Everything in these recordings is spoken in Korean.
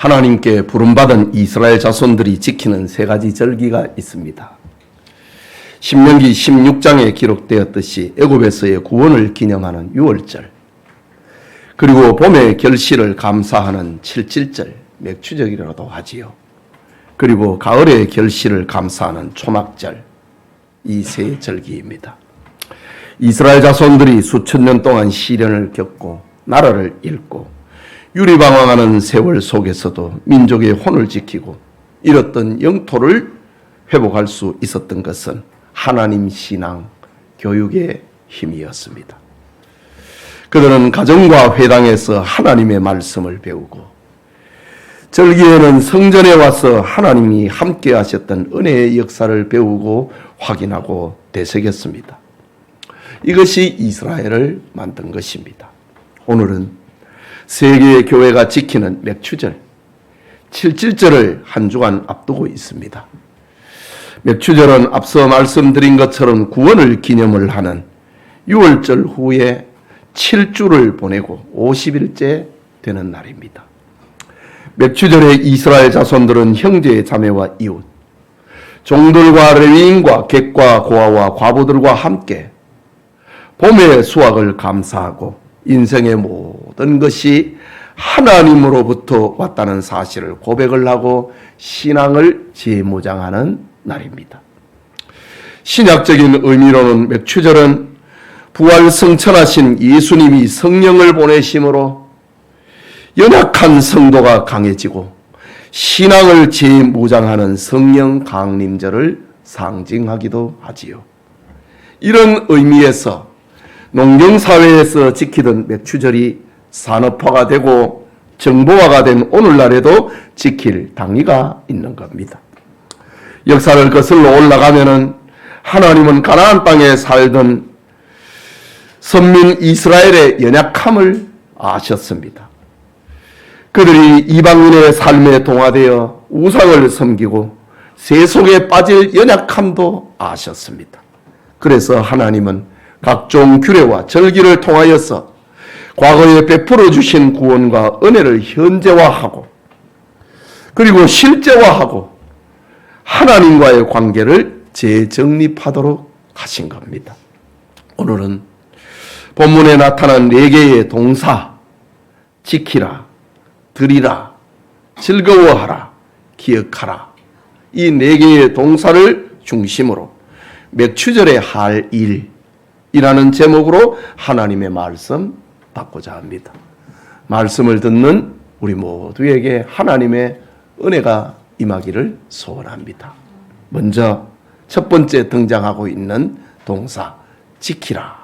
하나님께 부름받은 이스라엘 자손들이 지키는 세 가지 절기가 있습니다. 신명기 16장에 기록되었듯이 애굽에서의 구원을 기념하는 유월절, 그리고 봄의 결실을 감사하는 칠칠절, 맥추절이라고도 하지요. 그리고 가을의 결실을 감사하는 초막절, 이 세 절기입니다. 이스라엘 자손들이 수천 년 동안 시련을 겪고 나라를 잃고 유리방황하는 세월 속에서도 민족의 혼을 지키고 잃었던 영토를 회복할 수 있었던 것은 하나님 신앙 교육의 힘이었습니다. 그들은 가정과 회당에서 하나님의 말씀을 배우고 절기에는 성전에 와서 하나님이 함께 하셨던 은혜의 역사를 배우고 확인하고 되새겼습니다. 이것이 이스라엘을 만든 것입니다. 오늘은 세계의 교회가 지키는 맥추절, 칠칠절을 한 주간 앞두고 있습니다. 맥추절은 앞서 말씀드린 것처럼 구원을 기념을 하는 유월절 후에 7주를 보내고 50일째 되는 날입니다. 맥추절에 이스라엘 자손들은 형제 자매와 이웃, 종들과 레위인과 객과 고아와 과부들과 함께 봄의 수확을 감사하고 인생의 모든 것이 하나님으로부터 왔다는 사실을 고백을 하고 신앙을 재무장하는 날입니다. 신약적인 의미로는 맥추절은 부활 성천하신 예수님이 성령을 보내심으로 연약한 성도가 강해지고 신앙을 재무장하는 성령 강림절을 상징하기도 하지요. 이런 의미에서 농경사회에서 지키던 맥추절이 산업화가 되고 정보화가 된 오늘날에도 지킬 당위가 있는 겁니다. 역사를 거슬러 올라가면은 하나님은 가나안 땅에 살던 선민 이스라엘의 연약함을 아셨습니다. 그들이 이방인의 삶에 동화되어 우상을 섬기고 세속에 빠질 연약함도 아셨습니다. 그래서 하나님은 각종 규례와 절기를 통하여서 과거에 베풀어 주신 구원과 은혜를 현재화하고 그리고 실제화하고 하나님과의 관계를 재정립하도록 하신 겁니다. 오늘은 본문에 나타난 4개의 동사, 지키라, 드리라, 즐거워하라, 기억하라, 이 4개의 동사를 중심으로 맥추절에 할 일이라는 제목으로 하나님의 말씀 받고자 합니다. 말씀을 듣는 우리 모두에게 하나님의 은혜가 임하기를 소원합니다. 먼저 첫 번째 등장하고 있는 동사, 지키라,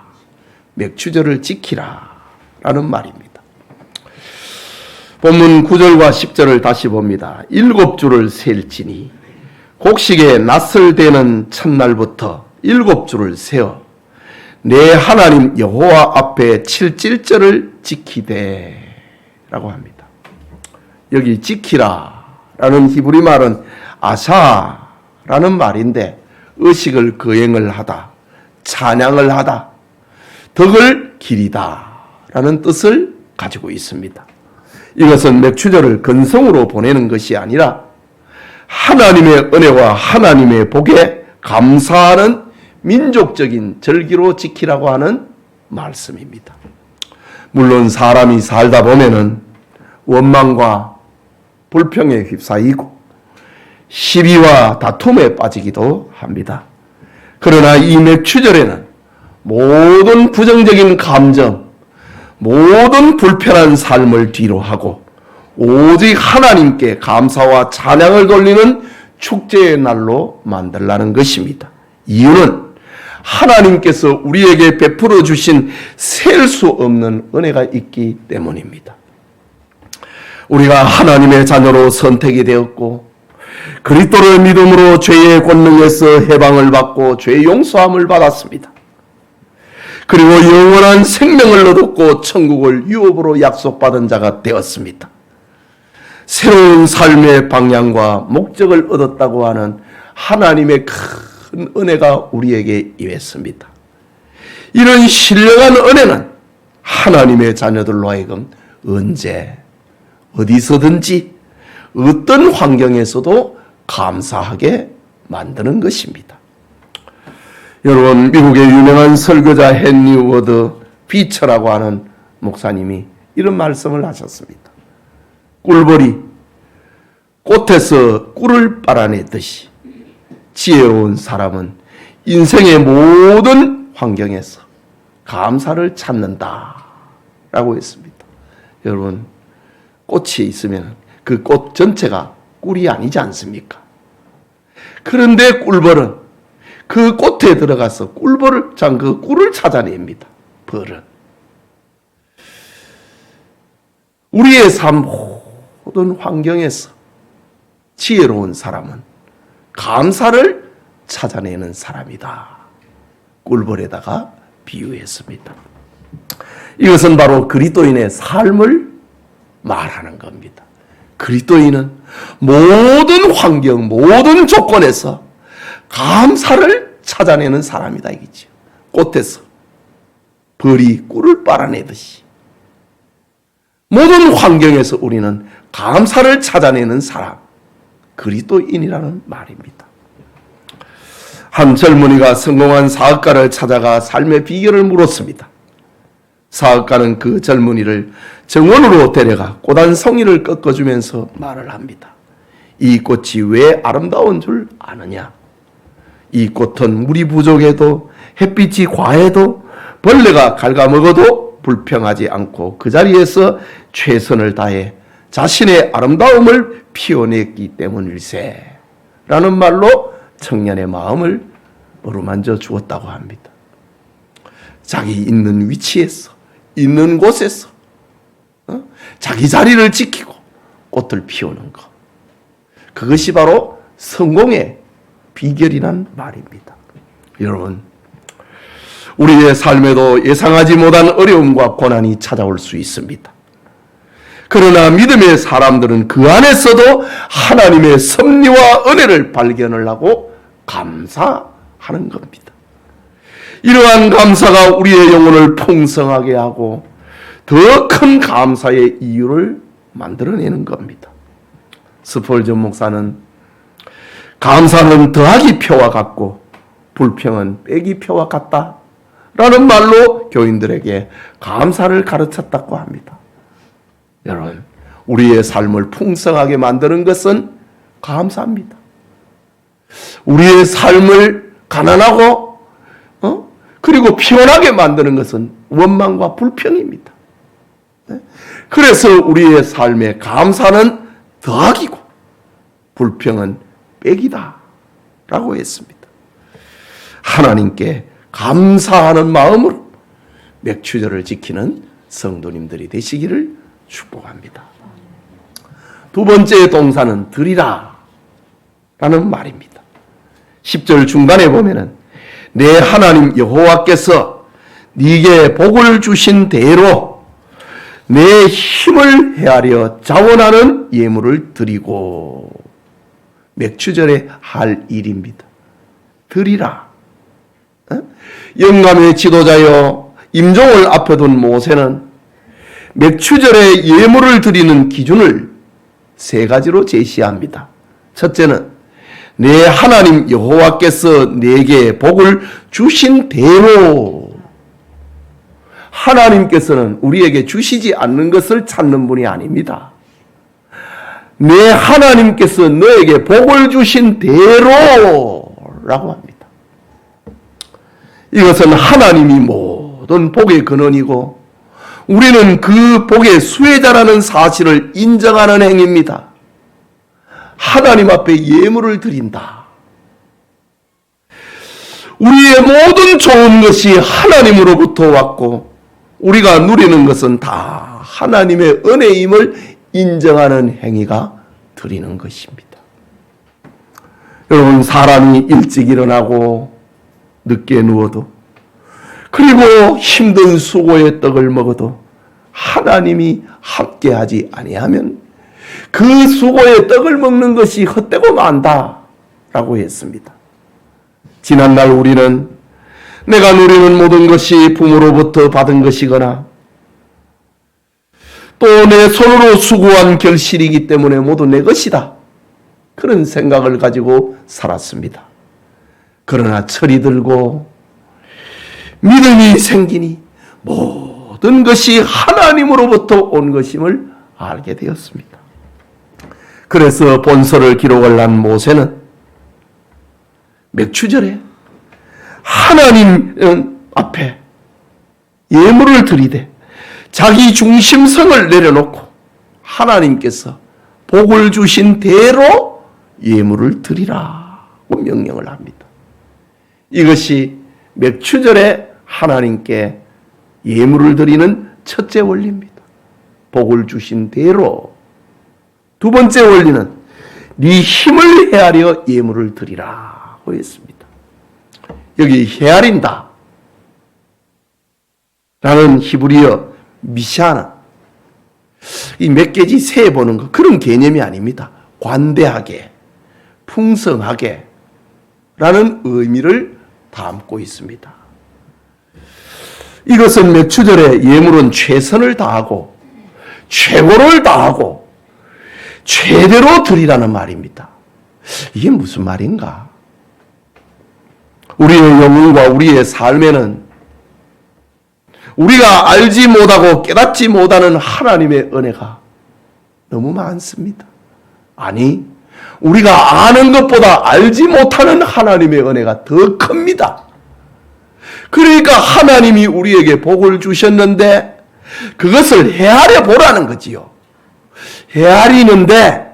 맥추절을 지키라 라는 말입니다. 본문 9절과 10절을 다시 봅니다. 7주를 셀지니 곡식에 낯을 대는 첫날부터 7주를 세어 내 하나님 여호와 앞에 칠칠절을 지키되 라고 합니다. 여기 지키라 라는 히브리 말은 아샤라는 말인데 의식을 거행을 하다, 찬양을 하다, 덕을 기리다 라는 뜻을 가지고 있습니다. 이것은 맥추절을 근성으로 보내는 것이 아니라 하나님의 은혜와 하나님의 복에 감사하는 민족적인 절기로 지키라고 하는 말씀입니다. 물론 사람이 살다 보면은 원망과 불평에 휩싸이고 시비와 다툼에 빠지기도 합니다. 그러나 이 맥추절에는 모든 부정적인 감정, 모든 불편한 삶을 뒤로 하고 오직 하나님께 감사와 찬양을 돌리는 축제의 날로 만들라는 것입니다. 이유는 하나님께서 우리에게 베풀어 주신 셀 수 없는 은혜가 있기 때문입니다. 우리가 하나님의 자녀로 선택이 되었고 그리스도를 믿음으로 죄의 권능에서 해방을 받고 죄 용서함을 받았습니다. 그리고 영원한 생명을 얻었고 천국을 유업으로 약속받은 자가 되었습니다. 새로운 삶의 방향과 목적을 얻었다고 하는 하나님의 큰 은혜가 우리에게 임했습니다. 이런 신령한 은혜는 하나님의 자녀들로 하여금 언제 어디서든지 어떤 환경에서도 감사하게 만드는 것입니다. 여러분, 미국의 유명한 설교자 헨리 워드 비처라고 하는 목사님이 이런 말씀을 하셨습니다. 꿀벌이 꽃에서 꿀을 빨아내듯이 지혜로운 사람은 인생의 모든 환경에서 감사를 찾는다 라고 했습니다. 여러분, 꽃이 있으면 그 꽃 전체가 꿀이 아니지 않습니까? 그런데 꿀벌은 그 꽃에 들어가서 그 꿀을 찾아냅니다. 벌은. 우리의 삶 모든 환경에서 지혜로운 사람은 감사를 찾아내는 사람이다. 꿀벌에다가 비유했습니다. 이것은 바로 그리스도인의 삶을 말하는 겁니다. 그리스도인은 모든 환경, 모든 조건에서 감사를 찾아내는 사람이다 이거죠. 꽃에서 벌이 꿀을 빨아내듯이 모든 환경에서 우리는 감사를 찾아내는 사람, 그리스도인이라는 말입니다. 한 젊은이가 성공한 사업가를 찾아가 삶의 비결을 물었습니다. 사업가는 그 젊은이를 정원으로 데려가 꽃 한 송이를 꺾어주면서 말을 합니다. 이 꽃이 왜 아름다운 줄 아느냐? 이 꽃은 물이 부족해도 햇빛이 과해도 벌레가 갉아먹어도 불평하지 않고 그 자리에서 최선을 다해 자신의 아름다움을 피워냈기 때문일세 라는 말로 청년의 마음을 어루만져 주었다고 합니다. 자기 있는 위치에서, 있는 곳에서 자기 자리를 지키고 꽃을 피우는 것, 그것이 바로 성공의 비결이란 말입니다. 여러분, 우리의 삶에도 예상하지 못한 어려움과 고난이 찾아올 수 있습니다. 그러나 믿음의 사람들은 그 안에서도 하나님의 섭리와 은혜를 발견을 하고 감사하는 겁니다. 이러한 감사가 우리의 영혼을 풍성하게 하고 더 큰 감사의 이유를 만들어내는 겁니다. 스폴전 목사는 감사는 더하기 표와 같고 불평은 빼기 표와 같다 라는 말로 교인들에게 감사를 가르쳤다고 합니다. 여러분, 우리의 삶을 풍성하게 만드는 것은 감사입니다. 우리의 삶을 가난하고 그리고 피곤하게 만드는 것은 원망과 불평입니다. 그래서 우리의 삶의 감사는 더하기고 불평은 빼기다 라고 했습니다. 하나님께 감사하는 마음으로 맥추절을 지키는 성도님들이 되시기를 축복합니다. 두 번째 동사는 드리라 라는 말입니다. 10절 중간에 보면은 내 하나님 여호와께서 네게 복을 주신 대로 내 힘을 헤아려 자원하는 예물을 드리고, 맥추절에 할 일입니다. 드리라. 영감의 지도자여 임종을 앞에 둔 모세는 맥추절에 예물을 드리는 기준을 세 가지로 제시합니다. 첫째는 내 하나님 여호와께서 내게 복을 주신 대로. 하나님께서는 우리에게 주시지 않는 것을 찾는 분이 아닙니다. 내 하나님께서 너에게 복을 주신 대로라고 합니다. 이것은 하나님이 모든 복의 근원이고 우리는 그 복의 수혜자라는 사실을 인정하는 행위입니다. 하나님 앞에 예물을 드린다. 우리의 모든 좋은 것이 하나님으로부터 왔고 우리가 누리는 것은 다 하나님의 은혜임을 인정하는 행위가 드리는 것입니다. 여러분, 사람이 일찍 일어나고 늦게 누워도 그리고 힘든 수고의 떡을 먹어도 하나님이 함께하지 아니하면 그 수고의 떡을 먹는 것이 헛되고 만다라고 했습니다. 지난날 우리는 내가 누리는 모든 것이 부모로부터 받은 것이거나 또 내 손으로 수고한 결실이기 때문에 모두 내 것이다. 그런 생각을 가지고 살았습니다. 그러나 철이 들고 믿음이 생기니 모든 것이 하나님으로부터 온 것임을 알게 되었습니다. 그래서 본서를 기록을 한 모세는 맥추절에 하나님 앞에 예물을 드리되 자기 중심성을 내려놓고 하나님께서 복을 주신 대로 예물을 드리라고 명령을 합니다. 이것이 맥추절에 하나님께 예물을 드리는 첫째 원리입니다. 복을 주신 대로. 두 번째 원리는 네 힘을 헤아려 예물을 드리라고 했습니다. 여기 헤아린다 라는 히브리어 미샤나, 이 몇 개지 세보는 거 그런 개념이 아닙니다. 관대하게, 풍성하게 라는 의미를 담고 있습니다. 이것은 맥추절에 예물은 최선을 다하고 최고를 다하고 최대로 드리라는 말입니다. 이게 무슨 말인가? 우리의 영혼과 우리의 삶에는 우리가 알지 못하고 깨닫지 못하는 하나님의 은혜가 너무 많습니다. 아니, 우리가 아는 것보다 알지 못하는 하나님의 은혜가 더 큽니다. 그러니까 하나님이 우리에게 복을 주셨는데 그것을 헤아려 보라는 거지요. 헤아리는데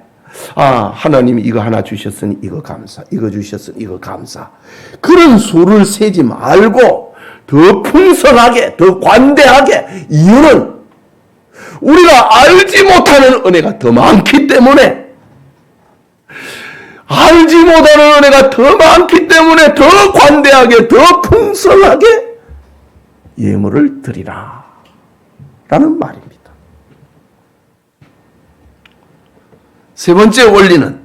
하나님이 이거 하나 주셨으니 이거 감사, 이거 주셨으니 이거 감사. 그런 수를 세지 말고 더 풍성하게, 더 관대하게. 이유는 우리가 알지 못하는 은혜가 더 많기 때문에, 알지 못하는 은혜가 더 많기 때문에 더 관대하게, 더 풍성하게 예물을 드리라 라는 말입니다. 세 번째 원리는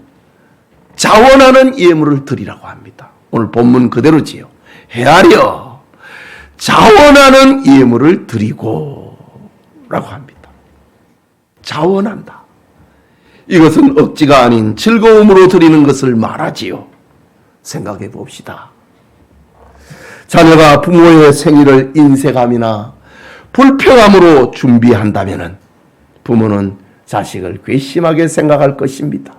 자원하는 예물을 드리라고 합니다. 오늘 본문 그대로지요. 헤아려 자원하는 예물을 드리고 라고 합니다. 자원한다. 이것은 억지가 아닌 즐거움으로 드리는 것을 말하지요. 생각해 봅시다. 자녀가 부모의 생일을 인색함이나 불평함으로 준비한다면 부모는 자식을 괘씸하게 생각할 것입니다.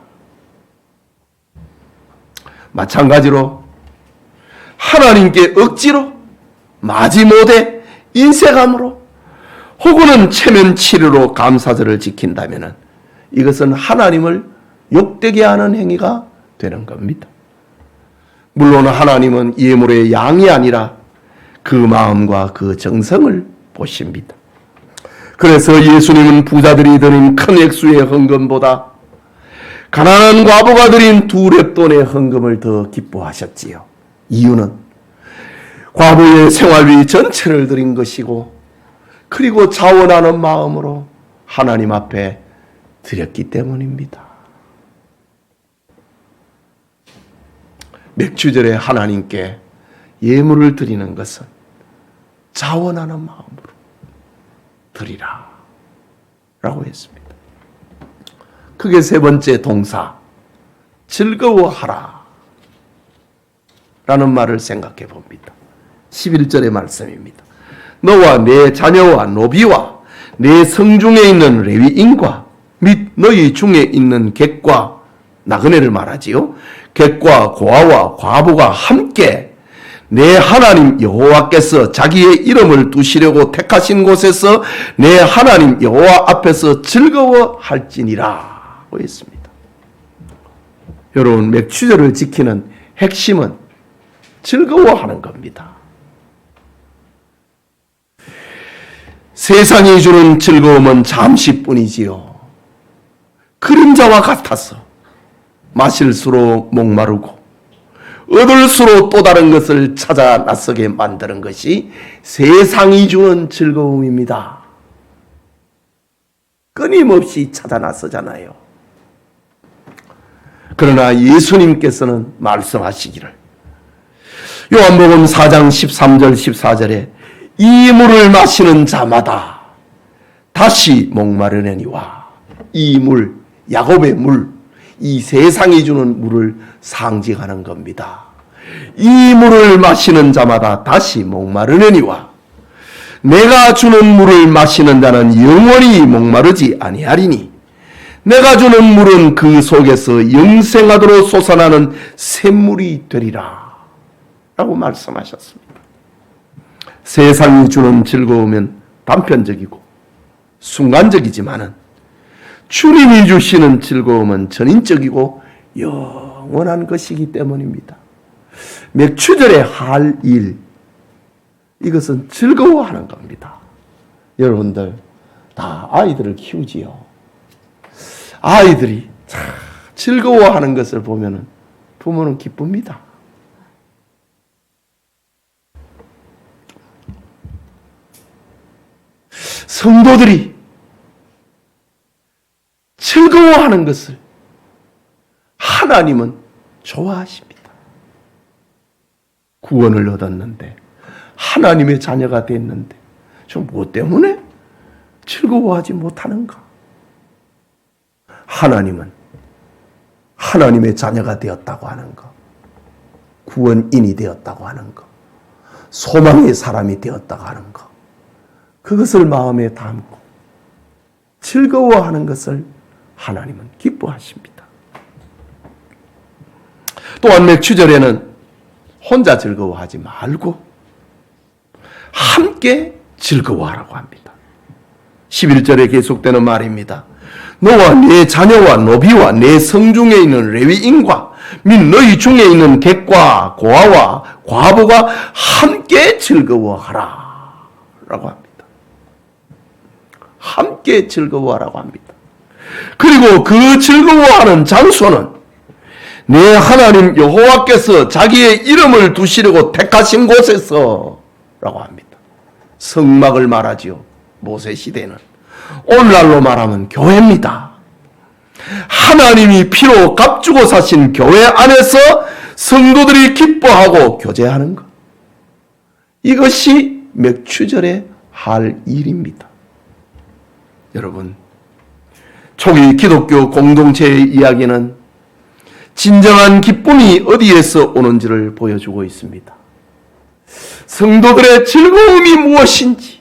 마찬가지로 하나님께 억지로 마지못해 인색함으로 혹은 체면 치료로 감사절을 지킨다면 이것은 하나님을 욕되게 하는 행위가 되는 겁니다. 물론 하나님은 예물의 양이 아니라 그 마음과 그 정성을 보십니다. 그래서 예수님은 부자들이 드린 큰 액수의 헌금보다 가난한 과부가 드린 2렙돈의 헌금을 더 기뻐하셨지요. 이유는 과부의 생활비 전체를 드린 것이고 그리고 자원하는 마음으로 하나님 앞에 드렸기 때문입니다. 맥추절에 하나님께 예물을 드리는 것은 자원하는 마음으로 드리라 라고 했습니다. 그게 세 번째 동사, 즐거워하라 라는 말을 생각해 봅니다. 11절의 말씀입니다. 너와 내 자녀와 노비와 내 성중에 있는 레위인과 및 너희 중에 있는 객과, 나그네를 말하지요. 객과 고아와 과부가 함께 내 하나님 여호와께서 자기의 이름을 두시려고 택하신 곳에서 내 하나님 여호와 앞에서 즐거워할지니라 고 했습니다. 여러분, 맥추절을 지키는 핵심은 즐거워하는 겁니다. 세상이 주는 즐거움은 잠시뿐이지요. 그림자와 같아서 마실수록 목마르고 얻을수록 또 다른 것을 찾아 나서게 만드는 것이 세상이 주는 즐거움입니다. 끊임없이 찾아 나서잖아요. 그러나 예수님께서는 말씀하시기를, 요한복음 4장 13절 14절에 이 물을 마시는 자마다 다시 목마르려니와. 이 물, 야곱의 물, 이 세상이 주는 물을 상징하는 겁니다. 이 물을 마시는 자마다 다시 목마르려니와 내가 주는 물을 마시는 자는 영원히 목마르지 아니하리니 내가 주는 물은 그 속에서 영생하도록 솟아나는 샘물이 되리라 라고 말씀하셨습니다. 세상이 주는 즐거움은 단편적이고 순간적이지만은 주님이 주시는 즐거움은 전인적이고 영원한 것이기 때문입니다. 맥추절에 할 일, 이것은 즐거워하는 겁니다. 여러분들 다 아이들을 키우지요. 아이들이 즐거워하는 것을 보면 부모는 기쁩니다. 성도들이 즐거워하는 것을 하나님은 좋아하십니다. 구원을 얻었는데 하나님의 자녀가 됐는데 좀 무엇 때문에 즐거워하지 못하는가? 하나님은 하나님의 자녀가 되었다고 하는 것, 구원인이 되었다고 하는 것, 소망의 사람이 되었다고 하는 것, 그것을 마음에 담고 즐거워하는 것을 하나님은 기뻐하십니다. 또한 맥추절에는 혼자 즐거워하지 말고 함께 즐거워하라고 합니다. 11절에 계속되는 말입니다. 너와 네 자녀와 노비와 네 성중에 있는 레위인과 및 너희 중에 있는 객과 고아와 과부가 함께 즐거워하라 라고 합니다. 함께 즐거워하라고 합니다. 그리고 그 즐거워하는 장소는 내 하나님 여호와께서 자기의 이름을 두시려고 택하신 곳에서 라고 합니다. 성막을 말하지요. 모세 시대는. 오늘날로 말하면 교회입니다. 하나님이 피로 값주고 사신 교회 안에서 성도들이 기뻐하고 교제하는 것. 이것이 맥추절에 할 일입니다. 여러분, 초기 기독교 공동체의 이야기는 진정한 기쁨이 어디에서 오는지를 보여주고 있습니다. 성도들의 즐거움이 무엇인지,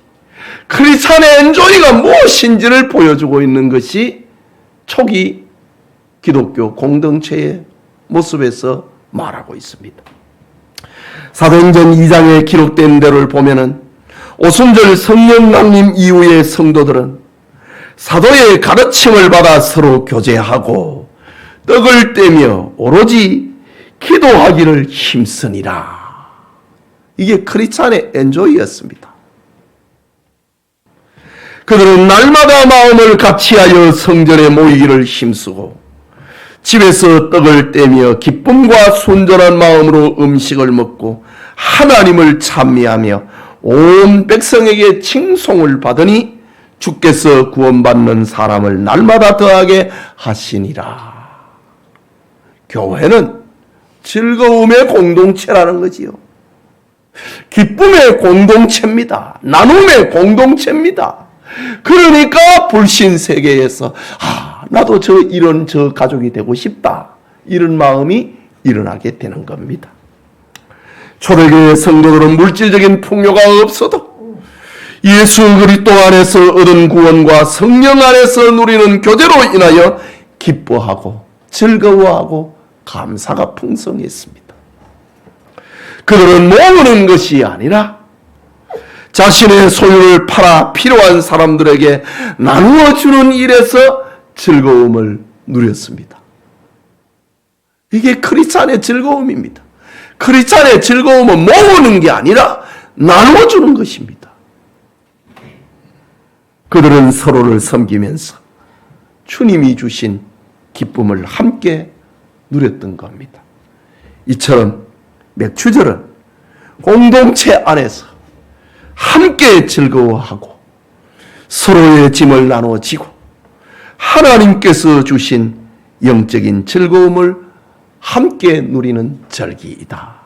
크리스찬의 엔조이가 무엇인지를 보여주고 있는 것이 초기 기독교 공동체의 모습에서 말하고 있습니다. 사도행전 2장에 기록된 대로를 보면은 오순절 성령 강림 이후의 성도들은 사도의 가르침을 받아 서로 교제하고 떡을 떼며 오로지 기도하기를 힘쓰니라. 이게 크리스찬의 엔조이였습니다. 그들은 날마다 마음을 같이하여 성전에 모이기를 힘쓰고 집에서 떡을 떼며 기쁨과 순전한 마음으로 음식을 먹고 하나님을 찬미하며 온 백성에게 칭송을 받으니 주께서 구원받는 사람을 날마다 더하게 하시니라. 교회는 즐거움의 공동체라는 거지요. 기쁨의 공동체입니다. 나눔의 공동체입니다. 그러니까 불신 세계에서 나도 이런 가족이 되고 싶다. 이런 마음이 일어나게 되는 겁니다. 초대교회 성도들은 물질적인 풍요가 없어도 예수 그리스도 안에서 얻은 구원과 성령 안에서 누리는 교제로 인하여 기뻐하고 즐거워하고 감사가 풍성했습니다. 그들은 모으는 것이 아니라 자신의 소유를 팔아 필요한 사람들에게 나누어 주는 일에서 즐거움을 누렸습니다. 이게 크리스찬의 즐거움입니다. 크리스찬의 즐거움은 모으는 게 아니라 나누어 주는 것입니다. 그들은 서로를 섬기면서 주님이 주신 기쁨을 함께 누렸던 겁니다. 이처럼 맥추절은 공동체 안에서 함께 즐거워하고 서로의 짐을 나누어 지고 하나님께서 주신 영적인 즐거움을 함께 누리는 절기이다.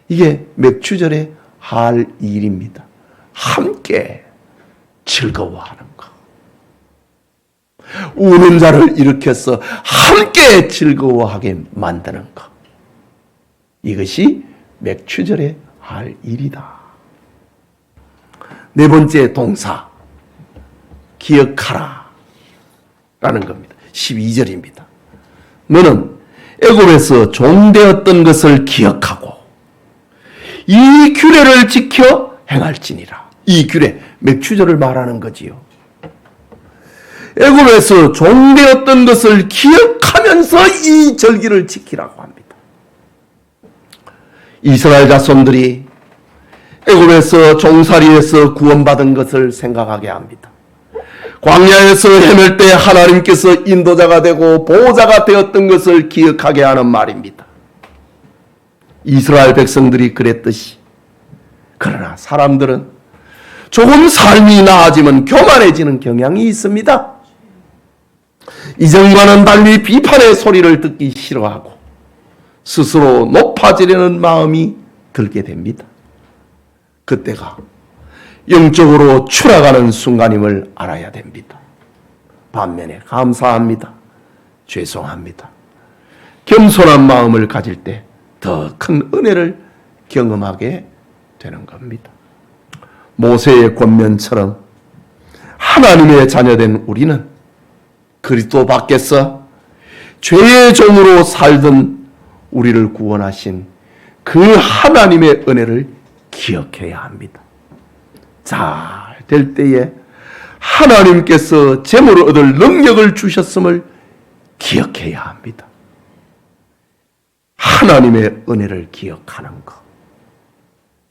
이게 맥추절의 할 일입니다. 함께 즐거워하는 것. 우는 자를 일으켜서 함께 즐거워하게 만드는 것. 이것이 맥추절에 할 일이다. 네 번째 동사, 기억하라 라는 겁니다. 12절입니다. 너는 애굽에서 종되었던 것을 기억하고 이 규례를 지켜 행할지니라. 이 규례, 맥추절을 말하는 거지요. 애굽에서 종되었던 것을 기억하면서 이 절기를 지키라고 합니다. 이스라엘 자손들이 애굽에서 종살이에서 구원받은 것을 생각하게 합니다. 광야에서 헤맬 때 하나님께서 인도자가 되고 보호자가 되었던 것을 기억하게 하는 말입니다. 이스라엘 백성들이 그랬듯이, 그러나 사람들은 조금 삶이 나아지면 교만해지는 경향이 있습니다. 이전과는 달리 비판의 소리를 듣기 싫어하고 스스로 높아지려는 마음이 들게 됩니다. 그때가 영적으로 추락하는 순간임을 알아야 됩니다. 반면에 감사합니다. 죄송합니다. 겸손한 마음을 가질 때 더 큰 은혜를 경험하게 되는 겁니다. 모세의 권면처럼 하나님의 자녀된 우리는 그리스도 밖에서 죄의 종으로 살던 우리를 구원하신 그 하나님의 은혜를 기억해야 합니다. 잘 될 때에 하나님께서 재물을 얻을 능력을 주셨음을 기억해야 합니다. 하나님의 은혜를 기억하는 것.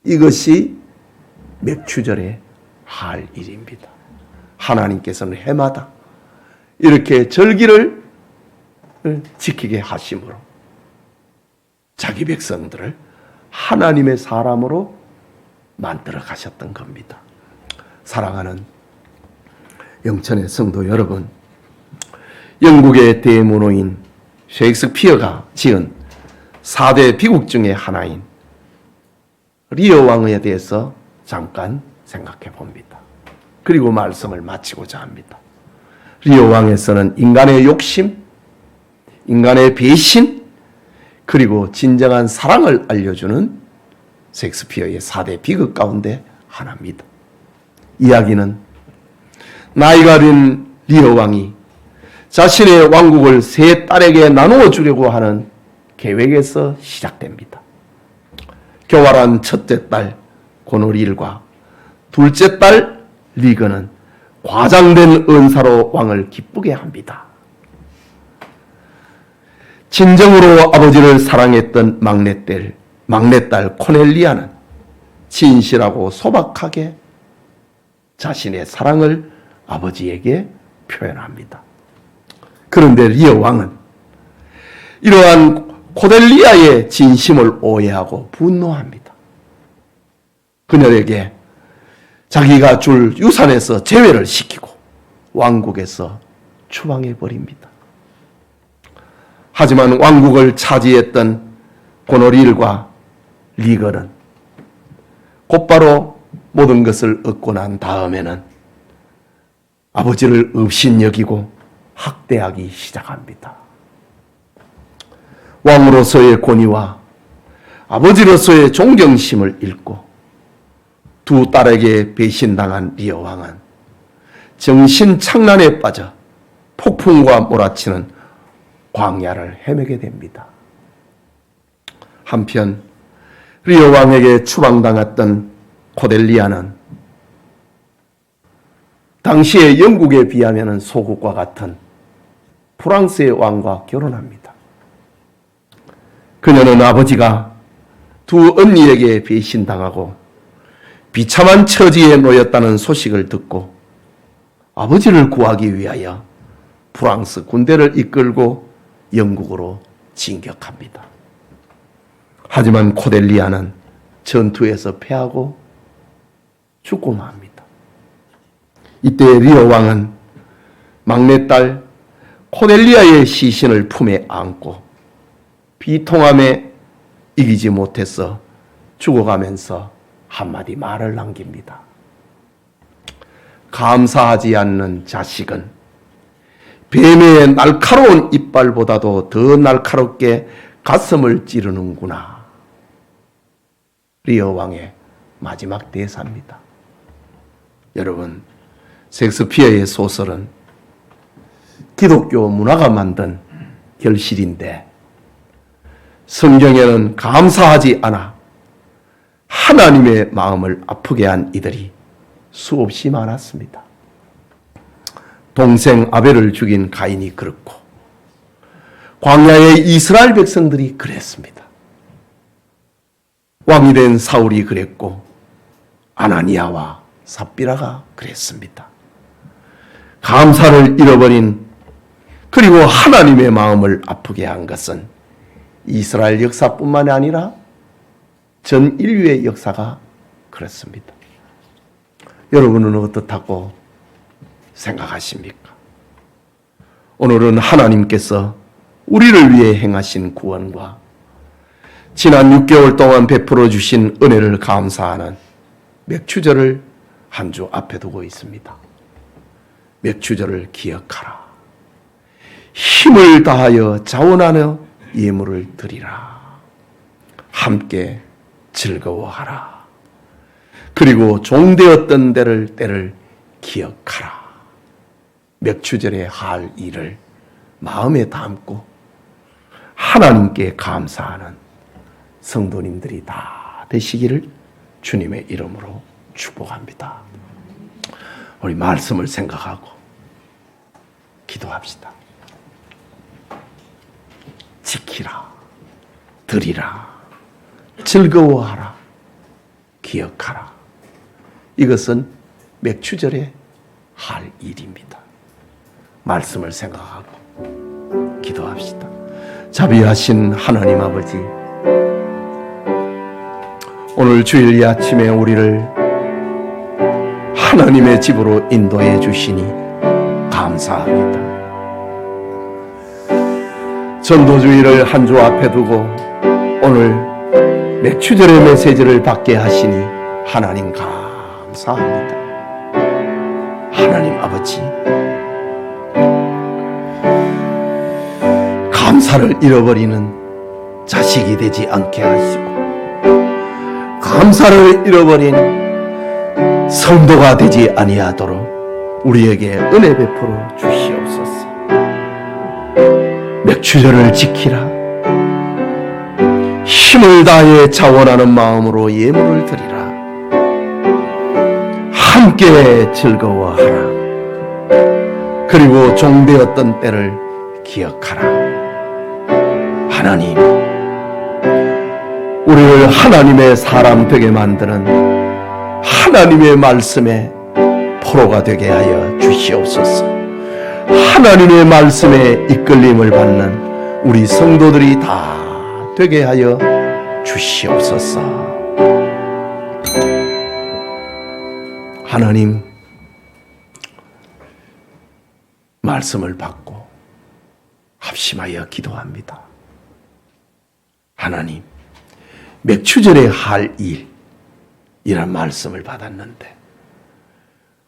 이것이 맥추절에 할 일입니다. 하나님께서는 해마다 이렇게 절기를 지키게 하심으로 자기 백성들을 하나님의 사람으로 만들어 가셨던 겁니다. 사랑하는 영천의 성도 여러분, 영국의 대문호인 셰익스피어가 지은 4대 비극 중의 하나인 리어 왕에 대해서 잠깐 생각해 봅니다. 그리고 말씀을 마치고자 합니다. 리어 왕에서는 인간의 욕심, 인간의 배신, 그리고 진정한 사랑을 알려주는 셰익스피어의 4대 비극 가운데 하나입니다. 이야기는 나이가 든 리어 왕이 자신의 왕국을 세 딸에게 나누어 주려고 하는 계획에서 시작됩니다. 교활한 첫째 딸 고노릴과 둘째 딸 리거는 과장된 은사로 왕을 기쁘게 합니다. 진정으로 아버지를 사랑했던 막내딸 코넬리아는 진실하고 소박하게 자신의 사랑을 아버지에게 표현합니다. 그런데 리어 왕은 이러한 코넬리아의 진심을 오해하고 분노합니다. 그녀에게 자기가 줄 유산에서 제외를 시키고 왕국에서 추방해버립니다. 하지만 왕국을 차지했던 고노릴과 리거는 곧바로 모든 것을 얻고 난 다음에는 아버지를 업신여기고 학대하기 시작합니다. 왕으로서의 권위와 아버지로서의 존경심을 잃고 두 딸에게 배신당한 리어 왕은 정신착란에 빠져 폭풍과 몰아치는 광야를 헤매게 됩니다. 한편 리어 왕에게 추방당했던 코델리아는 당시의 영국에 비하면 소국과 같은 프랑스의 왕과 결혼합니다. 그녀는 아버지가 두 언니에게 배신당하고 비참한 처지에 놓였다는 소식을 듣고 아버지를 구하기 위하여 프랑스 군대를 이끌고 영국으로 진격합니다. 하지만 코델리아는 전투에서 패하고 죽고 맙니다. 이때 리어 왕은 막내딸 코넬리아의 시신을 품에 안고 비통함에 이기지 못해서 죽어가면서 한마디 말을 남깁니다. 감사하지 않는 자식은 뱀의 날카로운 이빨보다도 더 날카롭게 가슴을 찌르는구나. 리어 왕의 마지막 대사입니다. 여러분, 셰익스피어의 소설은 기독교 문화가 만든 결실인데 성경에는 감사하지 않아 하나님의 마음을 아프게 한 이들이 수없이 많았습니다. 동생 아벨을 죽인 가인이 그렇고 광야의 이스라엘 백성들이 그랬습니다. 왕이 된 사울이 그랬고 아나니아와 삽비라가 그랬습니다. 감사를 잃어버린 그리고 하나님의 마음을 아프게 한 것은 이스라엘 역사뿐만이 아니라 전 인류의 역사가 그렇습니다. 여러분은 어떻다고 생각하십니까? 오늘은 하나님께서 우리를 위해 행하신 구원과 지난 6개월 동안 베풀어 주신 은혜를 감사하는 맥추절을 한 주 앞에 두고 있습니다. 맥추절을 기억하라. 힘을 다하여 자원하며 예물을 드리라. 함께 즐거워하라. 그리고 종되었던 때를 기억하라. 맥추절에 할 일을 마음에 담고 하나님께 감사하는 성도님들이 다 되시기를 주님의 이름으로 축복합니다. 우리 말씀을 생각하고 기도합시다. 지키라, 드리라, 즐거워하라, 기억하라. 이것은 맥추절에 할 일입니다. 말씀을 생각하고 기도합시다. 자비하신 하나님 아버지, 오늘 주일 이 아침에 우리를 하나님의 집으로 인도해 주시니 감사합니다. 전도주의를 한 주 앞에 두고 오늘 맥추절의 메시지를 받게 하시니 하나님 감사합니다. 하나님 아버지, 감사를 잃어버리는 자식이 되지 않게 하시고 감사를 잃어버린 성도가 되지 아니하도록 우리에게 은혜 베풀어 주시옵소서. 맥추절을 지키라. 힘을 다해 자원하는 마음으로 예물을 드리라. 함께 즐거워하라. 그리고 종되었던 때를 기억하라. 하나님, 우리를 하나님의 사람 되게 만드는 하나님의 말씀의 포로가 되게 하여 주시옵소서. 하나님의 말씀에 이끌림을 받는 우리 성도들이 다 되게 하여 주시옵소서. 하나님, 말씀을 받고 합심하여 기도합니다. 하나님, 맥추절에 할 일이란 말씀을 받았는데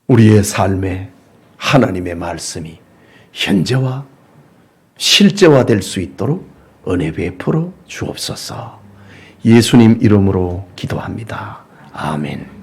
우리의 삶에 하나님의 말씀이 현재와 실제화될 수 있도록 은혜 베풀어 주옵소서. 예수님 이름으로 기도합니다. 아멘.